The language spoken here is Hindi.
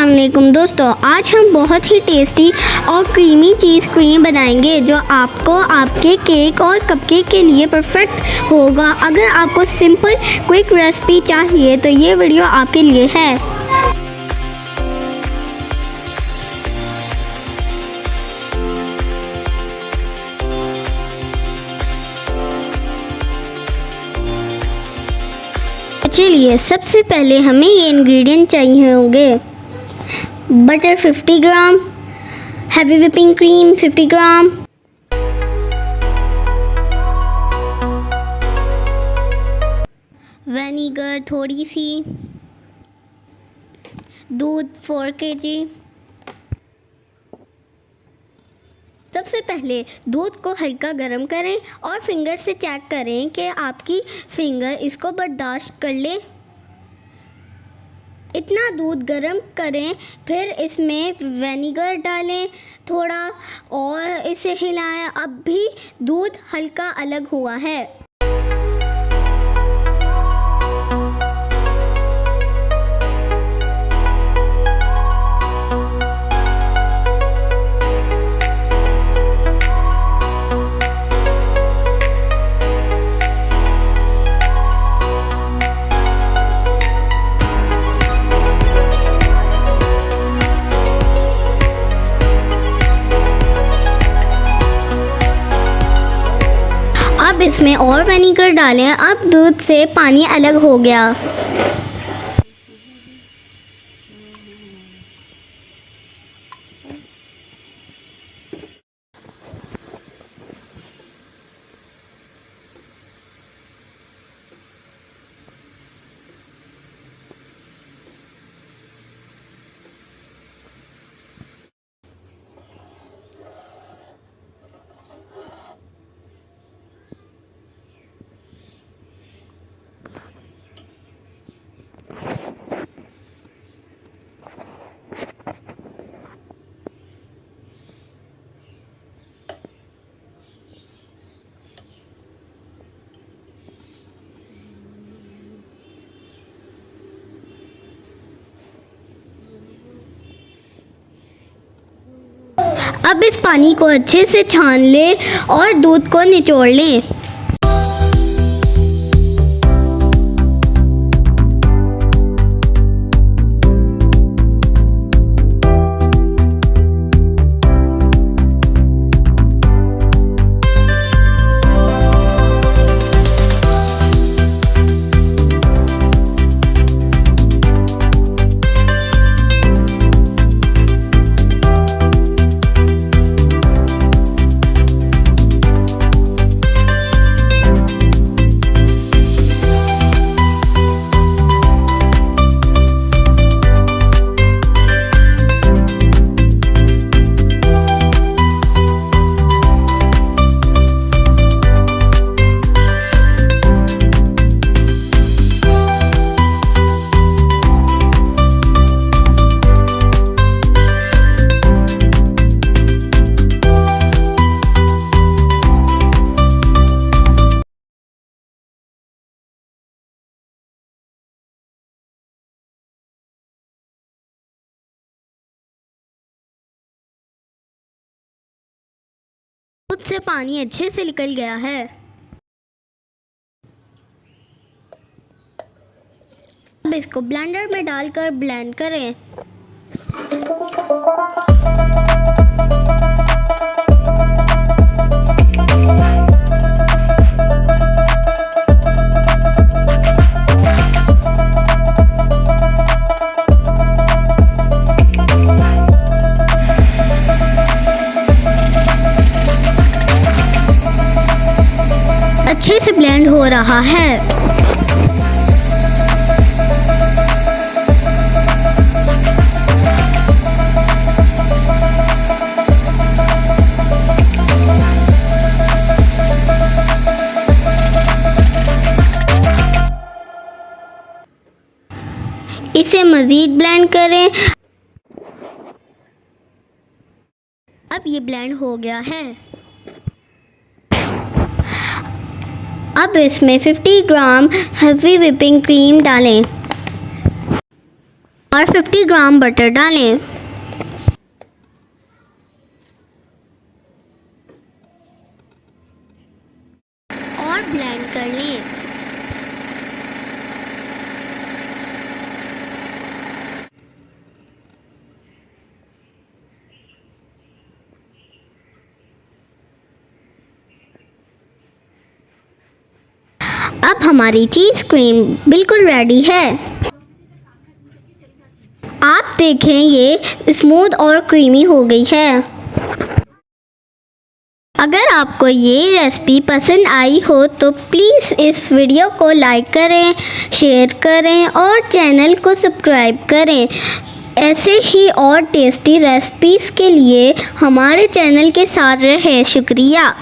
अस्सलाम वालेकुम दोस्तों, आज हम बहुत ही टेस्टी और क्रीमी चीज़ क्रीम बनाएंगे जो आपको आपके केक और कपकेक के लिए परफेक्ट होगा। अगर आपको सिंपल क्विक रेसिपी चाहिए तो ये वीडियो आपके लिए है। चलिए, सबसे पहले हमें ये इंग्रेडिएंट चाहिए होंगे। बटर 50 ग्राम, हैवी व्हिपिंग क्रीम 50 ग्राम, विनेगर थोड़ी सी, दूध 4 kg। सबसे पहले दूध को हल्का गर्म करें और फिंगर से चेक करें कि आपकी फिंगर इसको बर्दाश्त कर ले। इतना दूध गर्म करें, फिर इसमें विनेगर डालें थोड़ा और इसे हिलाएं। अब भी दूध हल्का अलग हुआ है। अब इसमें और विनेगर डालें। अब दूध से पानी अलग हो गया। अब इस पानी को अच्छे से छान लें और दूध को निचोड़ लें। दूध से पानी अच्छे से निकल गया है। अब इसको ब्लेंडर में डालकर ब्लेंड करें। अच्छे से ब्लेंड हो रहा है। इसे मज़ीद ब्लेंड करें। अब ये ब्लेंड हो गया है। अब इसमें 50 ग्राम हैवी व्हिपिंग क्रीम डालें और 50 ग्राम बटर डालें और ब्लेंड कर लें। अब हमारी चीज़ क्रीम बिल्कुल रेडी है। आप देखें ये स्मूथ और क्रीमी हो गई है। अगर आपको ये रेसिपी पसंद आई हो तो प्लीज़ इस वीडियो को लाइक करें, शेयर करें और चैनल को सब्सक्राइब करें। ऐसे ही और टेस्टी रेसिपीज़ के लिए हमारे चैनल के साथ रहें। शुक्रिया।